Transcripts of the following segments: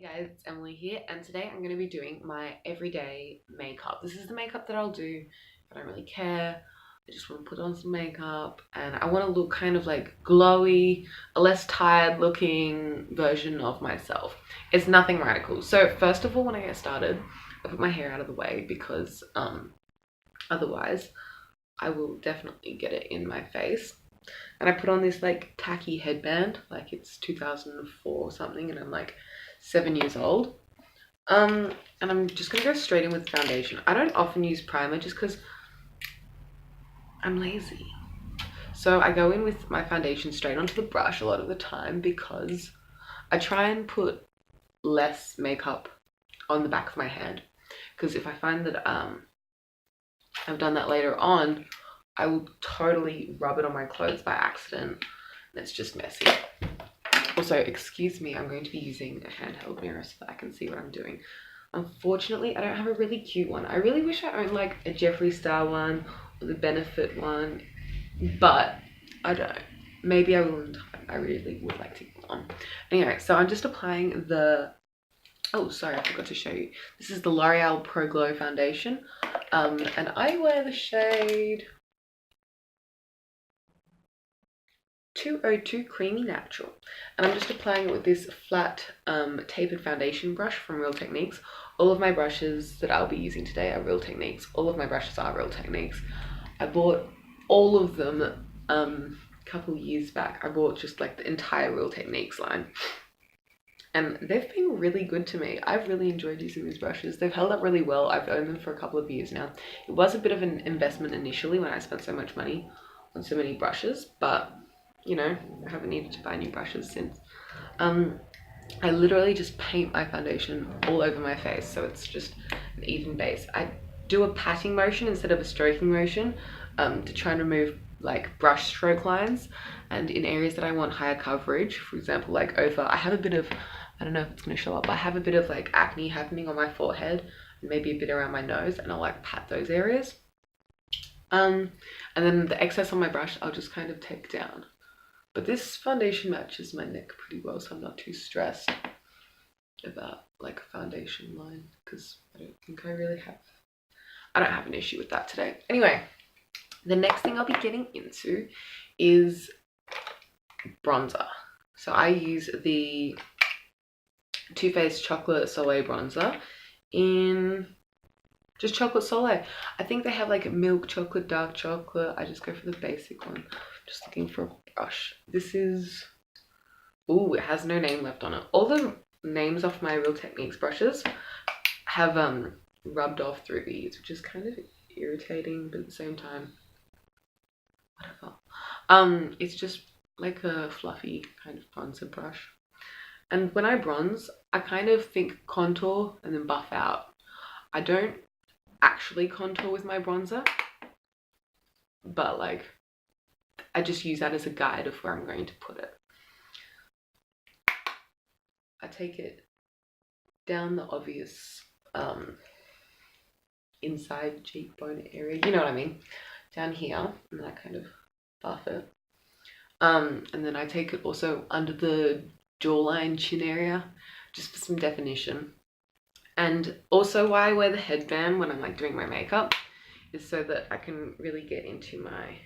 Hey guys, it's Emily here, and today I'm going to be doing my everyday makeup. This is the makeup that I'll do if I don't really care. I just want to put on some makeup and I want to look kind of like glowy, a less tired looking version of myself. It's nothing radical. So first of all, when I get started, I put my hair out of the way because otherwise I will definitely get it in my face. And I put on this like tacky headband, like it's 2004 or something, and I'm like 7 years old. And I'm just gonna go straight in with foundation. I don't often use primer just because I'm lazy. So I go in with my foundation straight onto the brush a lot of the time because I try and put less makeup on the back of my hand. Because if I find that I've done that later on, I will totally rub it on my clothes by accident and it's just messy. Also, excuse me, I'm going to be using a handheld mirror so that I can see what I'm doing. Unfortunately, I don't have a really cute one. I really wish I owned like a Jeffree Star one or the Benefit one, but I don't know. Maybe I will in time. I really would like to get one. Anyway, so I'm just applying the... Oh, sorry, I forgot to show you. This is the L'Oreal Pro Glo foundation. And I wear the shade 202 Creamy Natural, and I'm just applying it with this flat tapered foundation brush from Real Techniques. All of my brushes that I'll be using today are Real Techniques. All of my brushes are Real Techniques. I bought all of them a couple years back. I bought just like the entire Real Techniques line, and they've been really good to me. I've really enjoyed using these brushes. They've held up really well. I've owned them for a couple of years now. It was a bit of an investment initially when I spent so much money on so many brushes, but you know, I haven't needed to buy new brushes since. I literally just paint my foundation all over my face, so it's just an even base. I do a patting motion instead of a stroking motion to try and remove like brush stroke lines, and in areas that I want higher coverage, for example like over, I have a bit of, I don't know if it's going to show up, but I have a bit of like acne happening on my forehead and maybe a bit around my nose, and I'll like pat those areas. And then the excess on my brush I'll just kind of take down. But this foundation matches my neck pretty well, so I'm not too stressed about like a foundation line because I don't think I don't have an issue with that today. Anyway, the next thing I'll be getting into is bronzer. So I use the Too Faced Chocolate Solei bronzer in just chocolate Solei. I think they have like milk chocolate, dark chocolate. I just go for the basic one. Just looking for a brush. This is, ooh, it has no name left on it. All the names off my Real Techniques brushes have rubbed off through these, which is kind of irritating, but at the same time, whatever. It's just like a fluffy kind of bronzer brush. And when I bronze, I kind of think contour and then buff out. I don't actually contour with my bronzer, but like I just use that as a guide of where I'm going to put it. I take it down the obvious inside cheekbone area, you know what I mean, down here, and then I kind of buff it. And then I take it also under the jawline, chin area, just for some definition. And also why I wear the headband when I'm like doing my makeup is so that I can really get into my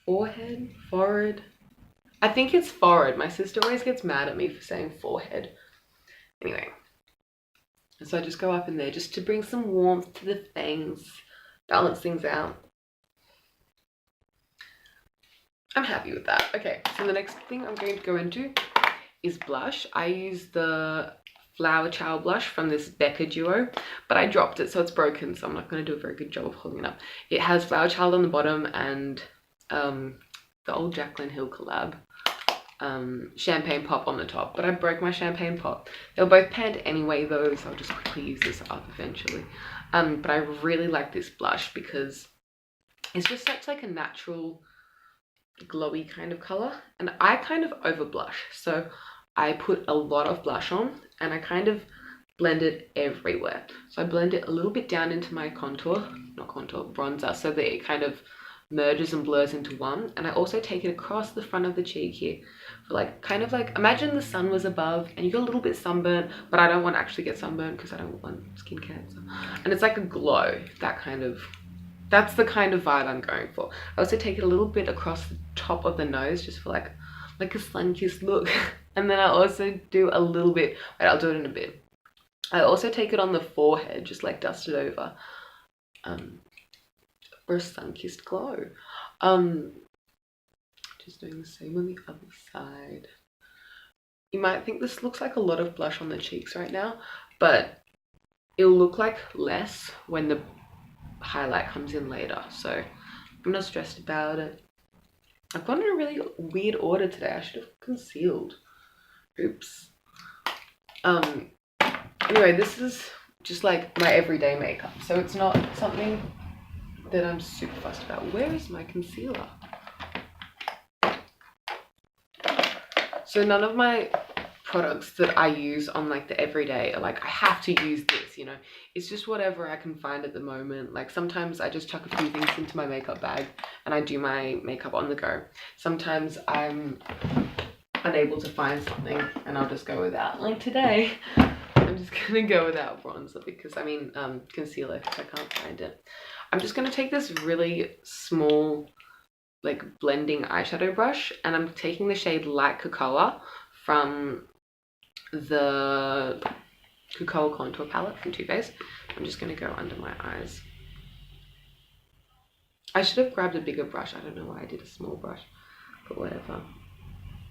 forehead. I think it's forehead. My sister always gets mad at me for saying forehead. Anyway, so I just go up in there just to bring some warmth to the things, balance things out. I'm happy with that. Okay, so the next thing I'm going to go into is blush. I use the FLOWERCHILD blush from this BECCA duo, but I dropped it so it's broken, so I'm not going to do a very good job of holding it up. It has FLOWERCHILD on the bottom and the old Jaclyn Hill collab, Champagne Pop on the top, but I broke my Champagne Pop. They'll both panned anyway though, so I'll just quickly use this up eventually. But I really like this blush because it's just such like a natural glowy kind of color, and I kind of over blush, so I put a lot of blush on and I kind of blend it everywhere. So I blend it a little bit down into my contour, not contour, bronzer, so that it kind of merges and blurs into one. And I also take it across the front of the cheek here for like, kind of like, imagine the sun was above and you got a little bit sunburnt, but I don't want to actually get sunburnt because I don't want skin cancer. And it's like a glow, that's the kind of vibe I'm going for. I also take it a little bit across the top of the nose just for like a sun-kissed look. And then I also do a little bit, wait, I'll do it in a bit. I also take it on the forehead, just like dust it over. For a sun-kissed glow. Just doing the same on the other side. You might think this looks like a lot of blush on the cheeks right now, but it'll look like less when the highlight comes in later, so I'm not stressed about it. I've gone in a really weird order today. I should have concealed. Oops. Anyway, this is just like my everyday makeup, so it's not something that I'm super fussed about. Where is my concealer? So none of my products that I use on like the everyday are like, I have to use this, you know. It's just whatever I can find at the moment. Like sometimes I just chuck a few things into my makeup bag and I do my makeup on the go. Sometimes I'm unable to find something and I'll just go without. Like today, I'm just gonna go without bronzer because concealer, because I can't find it. I'm just gonna take this really small like blending eyeshadow brush and I'm taking the shade Light Cocoa from the Cocoa contour palette from Too Faced. I'm just gonna go under my eyes. I should have grabbed a bigger brush. I don't know why I did a small brush, but whatever.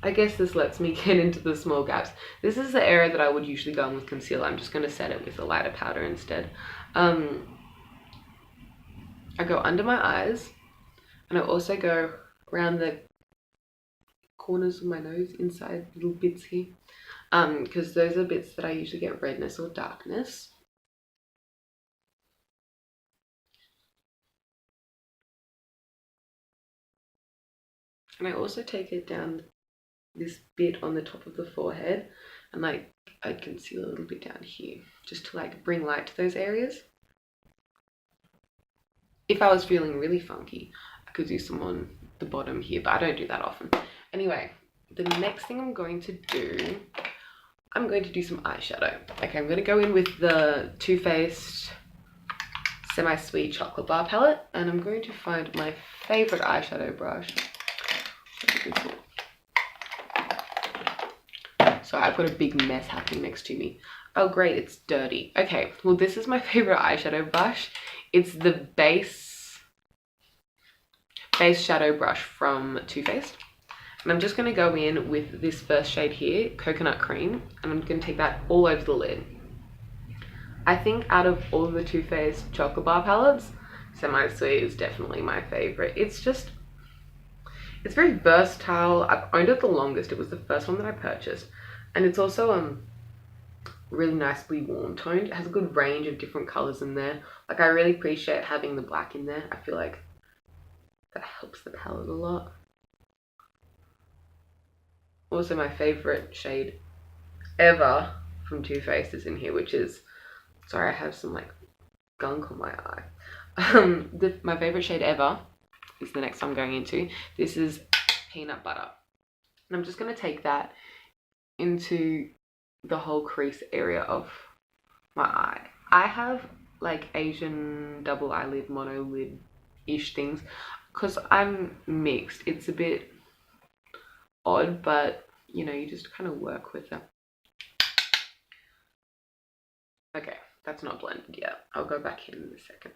I guess this lets me get into the small gaps. This is the area that I would usually go in with concealer. I'm just gonna set it with a lighter powder instead. I go under my eyes and I also go around the corners of my nose, inside little bits here, because those are bits that I usually get redness or darkness. And I also take it down this bit on the top of the forehead and like I conceal a little bit down here just to like bring light to those areas. If I was feeling really funky, I could do some on the bottom here, but I don't do that often. Anyway, the next thing I'm going to do some eyeshadow. Okay, I'm going to go in with the Too Faced Semi-Sweet Chocolate Bar palette and I'm going to find my favorite eyeshadow brush. So I've got a big mess happening next to me. Oh great, it's dirty. Okay, well this is my favorite eyeshadow brush. It's the base shadow brush from Too Faced. And I'm just going to go in with this first shade here, Coconut Cream, and I'm going to take that all over the lid. I think out of all of the Too Faced chocolate bar palettes, Semi-Sweet is definitely my favorite. It's very versatile. I've owned it the longest. It was the first one that I purchased. And it's also really nicely warm toned. It has a good range of different colors in there. Like I really appreciate having the black in there. I feel like that helps the palette a lot. Also my favorite shade ever from Too Faced is in here, which is, sorry, I have some like gunk on my eye. My favorite shade ever is the next one I'm going into. This is Peanut Butter. And I'm just going to take that into the whole crease area of my eye. I have like Asian double eyelid, mono lid-ish things because I'm mixed. It's a bit odd, but you know, you just kind of work with it. Okay, that's not blended yet. I'll go back in a second.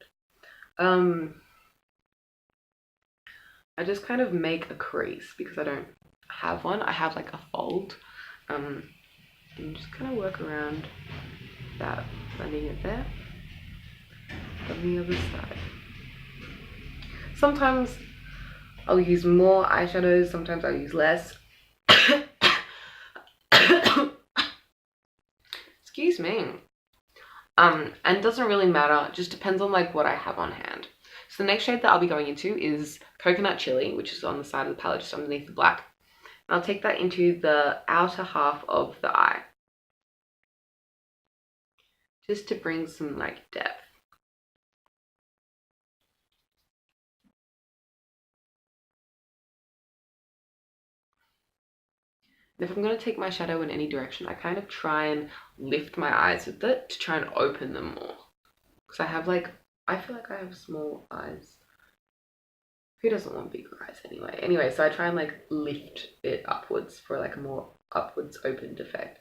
I just kind of make a crease because I don't have one. I have like a fold. And just kind of work around that, blending it there. On the other side. Sometimes I'll use more eyeshadows, sometimes I'll use less. Excuse me. And it doesn't really matter, it just depends on like what I have on hand. So the next shade that I'll be going into is Coconut Chili, which is on the side of the palette just underneath the black. And I'll take that into the outer half of the eye, just to bring some like depth. If I'm going to take my shadow in any direction, I kind of try and lift my eyes with it to try and open them more. Because I have like, I feel like I have small eyes. Who doesn't want bigger eyes anyway? Anyway, so I try and like lift it upwards for like a more upwards opened effect.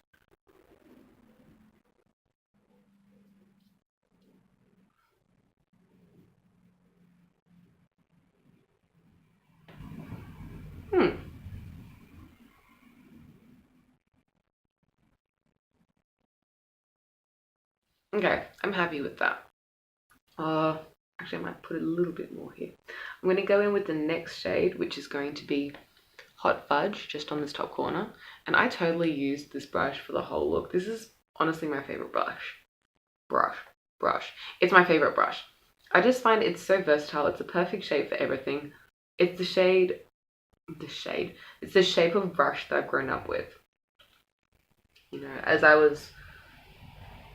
Okay, I'm happy with that. Actually I might put a little bit more here. I'm going to go in with the next shade, which is going to be Hot Fudge, just on this top corner. And I totally used this brush for the whole look. This is honestly my favorite brush. It's my favorite brush. I just find it's so versatile. It's a perfect shape for everything. It's the shape of brush that I've grown up with. You know, as I was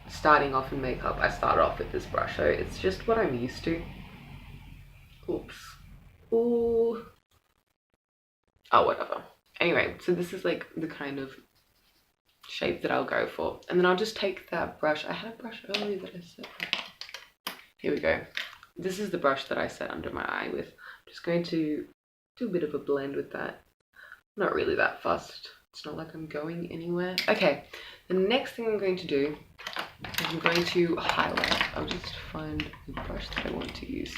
starting off in makeup, I started off with this brush, so it's just what I'm used to. Oops. Ooh. Oh, whatever. Anyway, so this is like the kind of shape that I'll go for. And then I'll just take that brush. I had a brush earlier that I set. Here we go. This is the brush that I set under my eye with. I'm just going to do a bit of a blend with that. Not really that fussed. It's not like I'm going anywhere. Okay, the next thing I'm going to do is I'm going to highlight. I'll just find the brush that I want to use.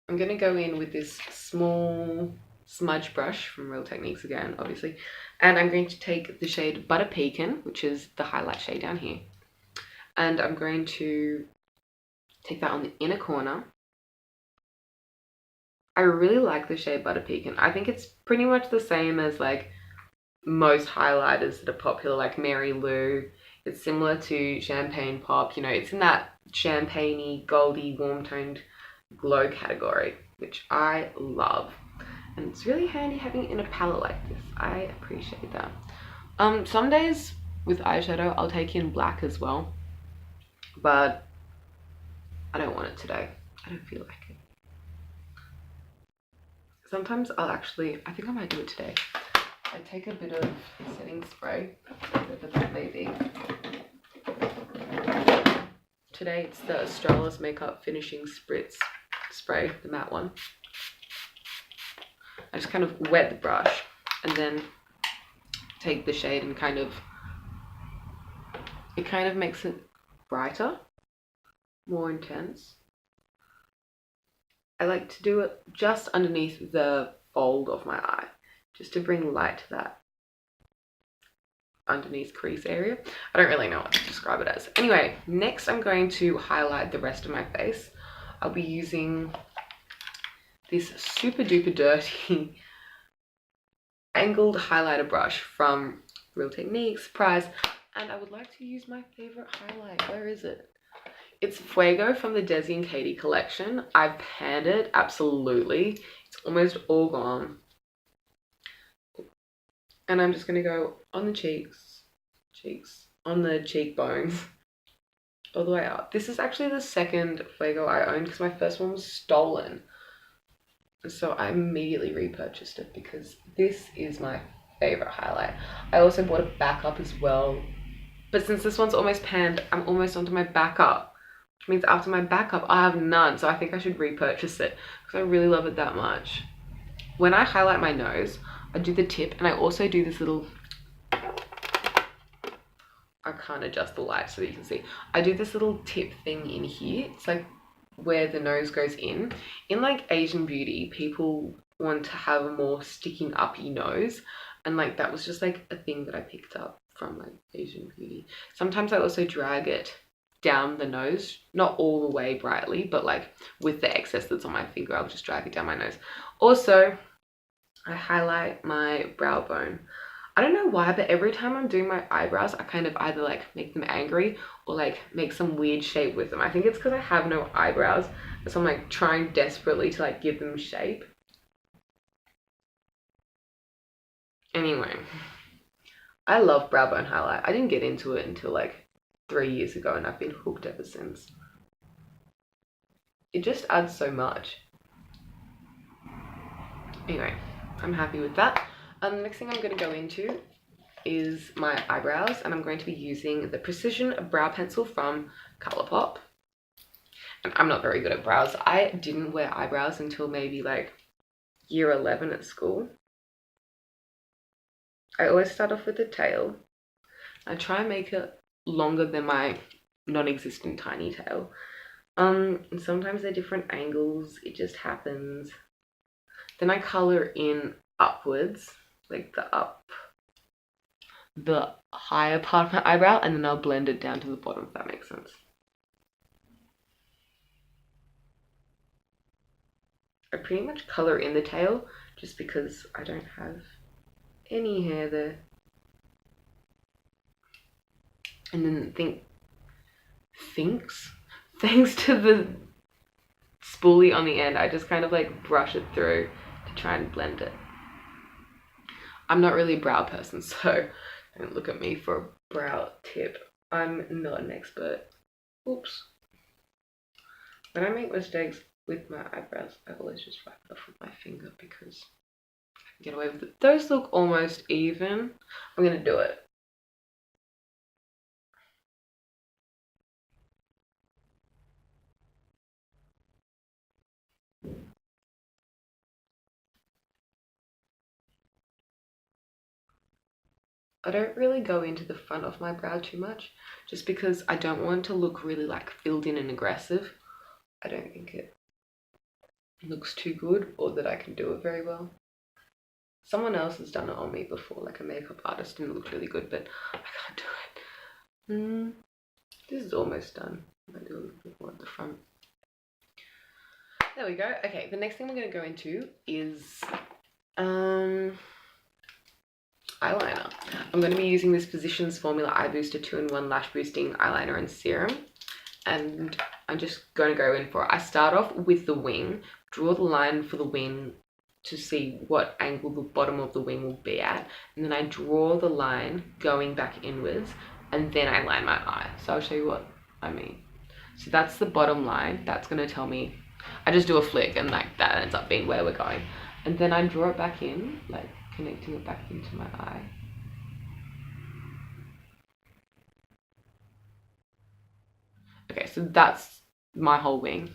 I'm going to go in with this small smudge brush from Real Techniques again, obviously. And I'm going to take the shade Butter Pecan, which is the highlight shade down here. And I'm going to take that on the inner corner. I really like the shade Butter Pecan. I think it's pretty much the same as like most highlighters that are popular, like Mary Lou. It's similar to Champagne Pop. You know, it's in that champagne-y, goldy, warm-toned glow category, which I love. And it's really handy having it in a palette like this. I appreciate that. Some days with eyeshadow, I'll take in black as well. But I don't want it today. I don't feel like it. Sometimes I'll actually, I think I might do it today. I take a bit of setting spray, whatever that may be. Today it's the Australis Makeup Finishing Spritz spray, the matte one. I just kind of wet the brush and then take the shade and it kind of makes it brighter, more intense. I like to do it just underneath the fold of my eye, just to bring light to that underneath crease area. I don't really know what to describe it as. Anyway, next I'm going to highlight the rest of my face. I'll be using this super duper dirty angled highlighter brush from Real Techniques, Surprise, and I would like to use my favorite highlight. Where is it? It's Fuego from the Desi and Katie collection. I've panned it, absolutely. It's almost all gone. And I'm just going to go on the cheeks, on the cheekbones, all the way up. This is actually the second Fuego I owned because my first one was stolen. So I immediately repurchased it because this is my favorite highlight. I also bought a backup as well. But since this one's almost panned, I'm almost onto my backup. Which means after my backup, I have none. So I think I should repurchase it because I really love it that much. When I highlight my nose, I do the tip and I also do this little... I can't adjust the light so that you can see. I do this little tip thing in here. It's like where the nose goes in. In like Asian beauty, people want to have a more sticking uppy nose. And like that was just like a thing that I picked up from like Asian beauty. Sometimes I also drag it down the nose, not all the way brightly, but like with the excess that's on my finger, I'll just drag it down my nose. Also, I highlight my brow bone. I don't know why, but every time I'm doing my eyebrows, I kind of either like make them angry or like make some weird shape with them. I think it's because I have no eyebrows, so I'm like trying desperately to like give them shape. Anyway, I love brow bone highlight. I didn't get into it until like 3 years ago and I've been hooked ever since. It just adds so much. Anyway, I'm happy with that. The next thing I'm going to go into is my eyebrows, and I'm going to be using the Precision Brow Pencil from Colourpop. And I'm not very good at brows. I didn't wear eyebrows until maybe like year 11 at school. I always start off with the tail. I try and make it longer than my non-existent tiny tail. And sometimes they're different angles, it just happens. Then I color in upwards, like the higher part of my eyebrow, and then I'll blend it down to the bottom, if that makes sense. I pretty much color in the tail just because I don't have any hair there. And then thanks to the spoolie on the end, I just kind of like brush it through to try and blend it. I'm not really a brow person, so don't look at me for a brow tip. I'm not an expert. Oops. When I make mistakes with my eyebrows, I always just wipe it off with my finger because I can get away with it. Those look almost even. I'm gonna do it. I don't really go into the front of my brow too much, just because I don't want to look really like filled in and aggressive. I don't think it looks too good, or that I can do it very well. Someone else has done it on me before, like a makeup artist, and it looked really good, but I can't do it. This is almost done. I might do a little bit more at the front. There we go. Okay, the next thing we're going to go into is eyeliner. I'm going to be using this Physicians Formula Eye Booster 2-in-1 Lash Boosting Eyeliner and Serum. And I'm just going to go in for it. I start off with the wing, draw the line for the wing to see what angle the bottom of the wing will be at. And then I draw the line going back inwards, and then I line my eye. So I'll show you what I mean. So that's the bottom line. That's going to tell me, I just do a flick and like that ends up being where we're going. And then I draw it back in, like connecting it back into my eye. Okay, so that's my whole wing.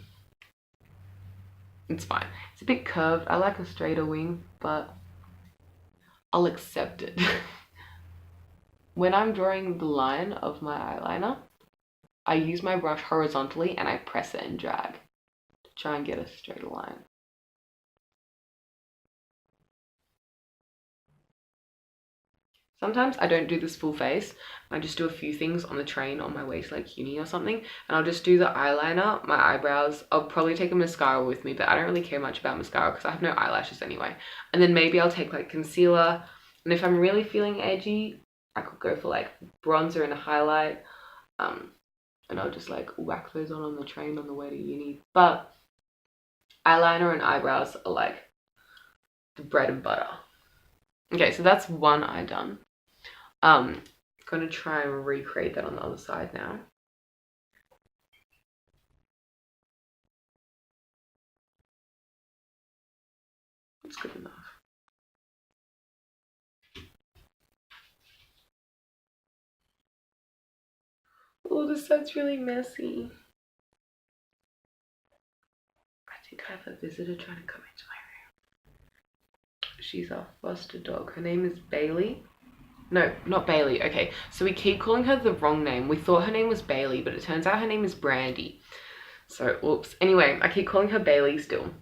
It's fine. It's a bit curved. I like a straighter wing, but I'll accept it. When I'm drawing the line of my eyeliner, I use my brush horizontally and I press it and drag to try and get a straighter line. Sometimes I don't do this full face. I just do a few things on the train on my way to like uni or something, and I'll just do the eyeliner, my eyebrows. I'll probably take a mascara with me, but I don't really care much about mascara because I have no eyelashes anyway. And then maybe I'll take like concealer, and if I'm really feeling edgy, I could go for like bronzer and a highlight, and I'll just like whack those on the train on the way to uni. But eyeliner and eyebrows are like the bread and butter. Okay, so that's one eye done. Gonna try and recreate that on the other side now. That's good enough. Oh, this side's really messy. I think I have a visitor trying to come into my room. She's our foster dog. Her name is Bailey. No, not Bailey. Okay, so we keep calling her the wrong name. We thought her name was Bailey, but it turns out her name is Brandy. So, oops. Anyway, I keep calling her Bailey still.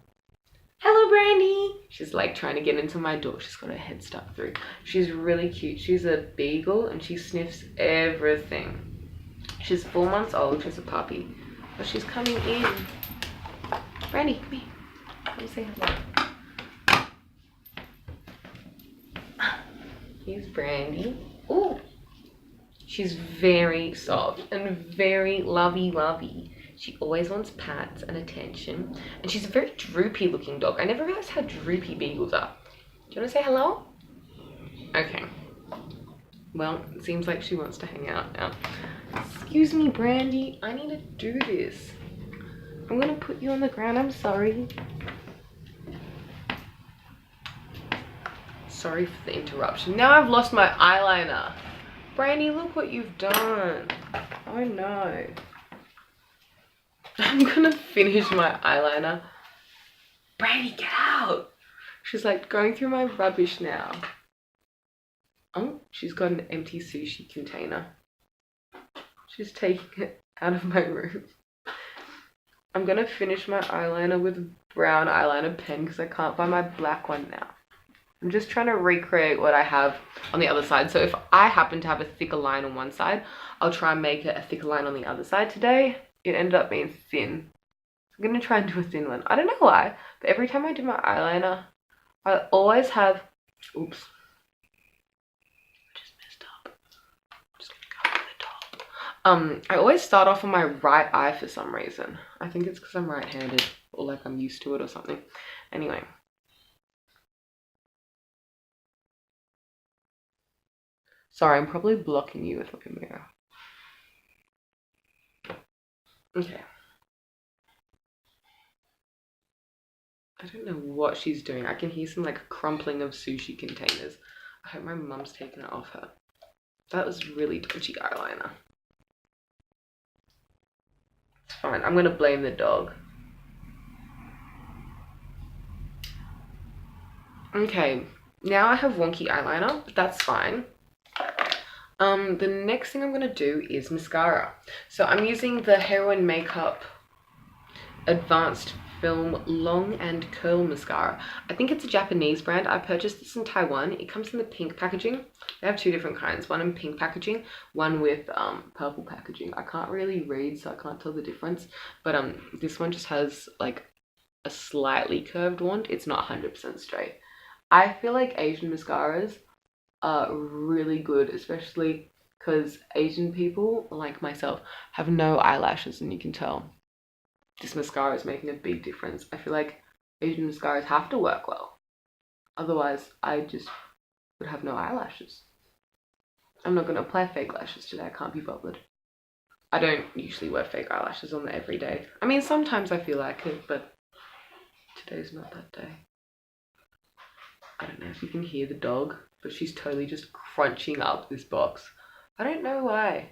Hello, Brandy. She's like trying to get into my door. She's got her head stuck through. She's really cute. She's a beagle and she sniffs everything. She's 4 months old. She's a puppy. But she's coming in. Brandy, come here. Come say hello. Here's Brandy. Oh, she's very soft and very lovey. She always wants pats and attention. And she's a very droopy looking dog. I never realized how droopy beagles are. Do you want to say hello? Okay. Well, it seems like she wants to hang out now. Excuse me, Brandy. I need to do this. I'm going to put you on the ground. I'm sorry. Sorry for the interruption. Now I've lost my eyeliner. Brandy, look what you've done. Oh no. I'm gonna finish my eyeliner. Brandy, get out. She's like going through my rubbish now. Oh, she's got an empty sushi container. She's taking it out of my room. I'm gonna finish my eyeliner with a brown eyeliner pen because I can't find my black one now. I'm just trying to recreate what I have on the other side. So if I happen to have a thicker line on one side, I'll try and make it a thicker line on the other side. Today, it ended up being thin. I'm gonna try and do a thin one. I don't know why, but every time I do my eyeliner, I always have, oops. I just messed up. I'm just gonna go over the top. I always start off on my right eye for some reason. I think it's because I'm right-handed, or like I'm used to it or something. Anyway. Sorry, I'm probably blocking you with like a mirror. Okay. I don't know what she's doing. I can hear some like crumpling of sushi containers. I hope my mum's taken it off her. That was really dodgy eyeliner. It's fine. I'm gonna blame the dog. Okay, now I have wonky eyeliner, but that's fine. The next thing I'm gonna do is mascara. So I'm using the Heroin Makeup Advanced Film Long and Curl Mascara. I think it's a Japanese brand. I purchased this in Taiwan. It comes in the pink packaging. They have two different kinds, one in pink packaging, one with purple packaging. I can't really read, so I can't tell the difference, but this one just has like a slightly curved wand. It's not 100% straight. I feel like Asian mascaras are really good, especially because Asian people like myself have no eyelashes, and you can tell this mascara is making a big difference. I feel like Asian mascaras have to work well, otherwise I just would have no eyelashes. I'm not going to apply fake lashes today. I can't be bothered. I don't usually wear fake eyelashes on the everyday. I mean, sometimes I feel like it, but today's not that day. I don't know if you can hear the dog, but she's totally just crunching up this box. I don't know why.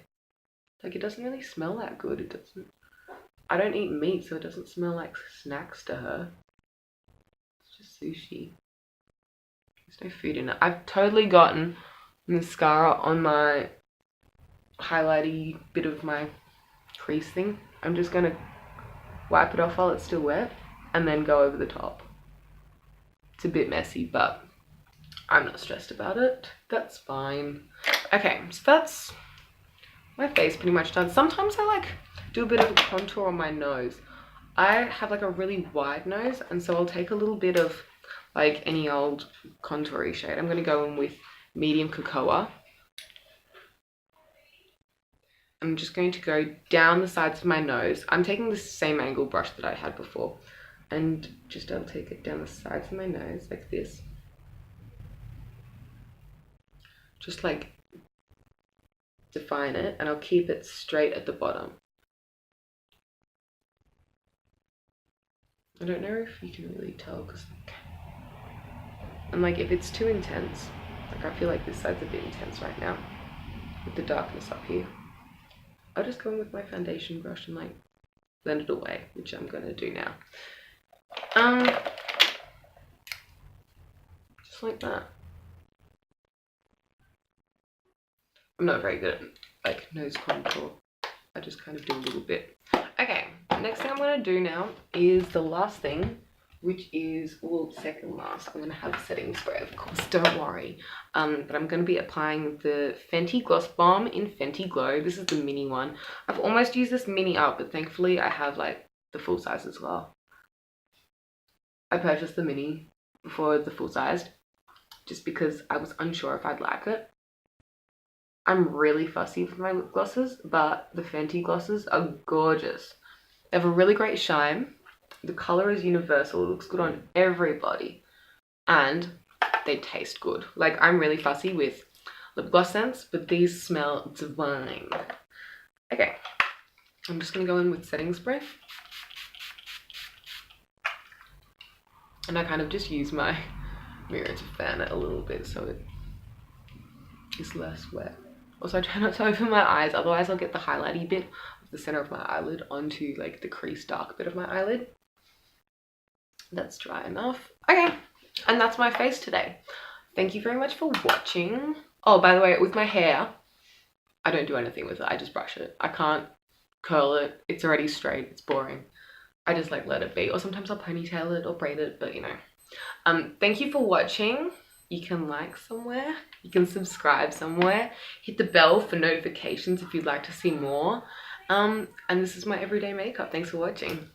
Like, it doesn't really smell that good. It doesn't. I don't eat meat, so it doesn't smell like snacks to her. It's just sushi. There's no food in it. I've totally gotten mascara on my highlighty bit of my crease thing. I'm just gonna wipe it off while it's still wet and then go over the top. It's a bit messy, but I'm not stressed about it. That's fine. Okay, so that's my face pretty much done. Sometimes I like do a bit of a contour on my nose. I have like a really wide nose, and so I'll take a little bit of like any old contoury shade. I'm gonna go in with medium cocoa. I'm just going to go down the sides of my nose. I'm taking the same angle brush that I had before, and just I'll take it down the sides of my nose like this. Just like define it, and I'll keep it straight at the bottom. I don't know if you can really tell, because and like if it's too intense, like I feel like this side's a bit intense right now with the darkness up here. I'll just go in with my foundation brush and like blend it away, which I'm gonna do now. Just like that. I'm not very good at like nose contour. I just kind of do a little bit. Okay, next thing I'm gonna do now is the last thing, which is, well, second last. I'm gonna have setting spray, of course, don't worry. But I'm gonna be applying the Fenty Gloss Bomb in Fenty Glow. This is the mini one. I've almost used this mini up, but thankfully I have like the full size as well. I purchased the mini before the full size, just because I was unsure if I'd like it. I'm really fussy with my lip glosses, but the Fenty glosses are gorgeous. They have a really great shine. The color is universal. It looks good on everybody. And they taste good. Like, I'm really fussy with lip gloss scents, but these smell divine. Okay. I'm just going to go in with setting spray. And I kind of just use my mirror to fan it a little bit so it is less wet. Also, I try not to open my eyes, otherwise I'll get the highlighty bit of the center of my eyelid onto like the crease dark bit of my eyelid. That's dry enough. Okay, and that's my face today. Thank you very much for watching. Oh, by the way, with my hair, I don't do anything with it. I just brush it. I can't curl it. It's already straight. It's boring. I just like let it be. Or sometimes I'll ponytail it or braid it, but you know. Thank you for watching. You can like somewhere. You can subscribe somewhere. Hit the bell for notifications if you'd like to see more. And this is my everyday makeup. Thanks for watching.